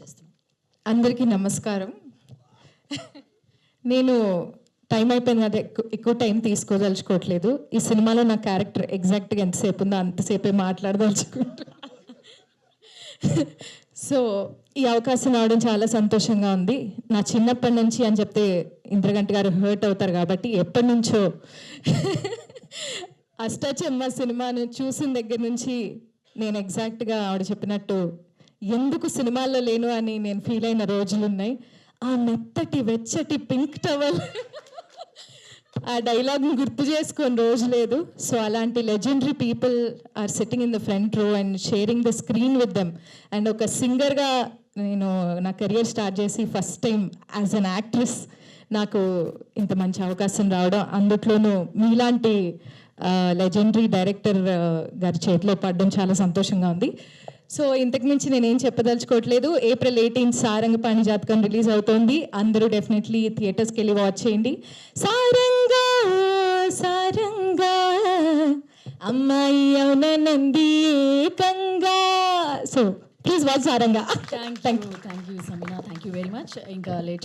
చేస్తున్నాం. అందరికీ నమస్కారం. నేను టైం అయిపోయింది కదా, ఎక్కువ టైం తీసుకోదలుచుకోవట్లేదు. ఈ సినిమాలో నా క్యారెక్టర్ ఎగ్జాక్ట్గా ఎంతసేపు ఉందో అంతసేపే మాట్లాడదలుచుకుంటా. సో ఈ అవకాశం రావడం చాలా సంతోషంగా ఉంది. నా చిన్నప్పటి నుంచి అని చెప్తే ఇంద్రగంటి గారు హర్ట్ అవుతారు కాబట్టి ఎప్పటి నుంచో అష్టాచెమ్మ సినిమాను చూసిన దగ్గర నుంచి నేను ఎగ్జాక్ట్గా ఆవిడ చెప్పినట్టు ఎందుకు సినిమాల్లో లేను అని నేను ఫీల్ అయిన రోజులు ఉన్నాయి. ఆ మెత్తటి వెచ్చటి పింక్ టవల్ ఆ డైలాగ్ని గుర్తు చేసుకొని రోజు లేదు. సో అలాంటి legendary people are sitting in the front row and sharing the screen with them. And ఒక సింగర్గా నేను నా కెరియర్ స్టార్ట్ చేసి first time as an actress నాకు ఇంత మంచి అవకాశం రావడం, అందులోనూ మీలాంటి లెజెండరీ డైరెక్టర్ గారి చేతిలో పడడం చాలా సంతోషంగా ఉంది. సో ఇంతకు మించి నేనేం చెప్పదలుచుకోవట్లేదు. April 18 సారంగపాణి జాతకం రిలీజ్ అవుతోంది. అందరూ డెఫినెట్లీ థియేటర్స్కి వెళ్ళి వాచ్ చేయండి. సారంగా సారంగా అమ్మాయి అవునంది ఏకంగా. So please watch Saranga. Thank you Sameena, thank you very much. ఇంకా లేట్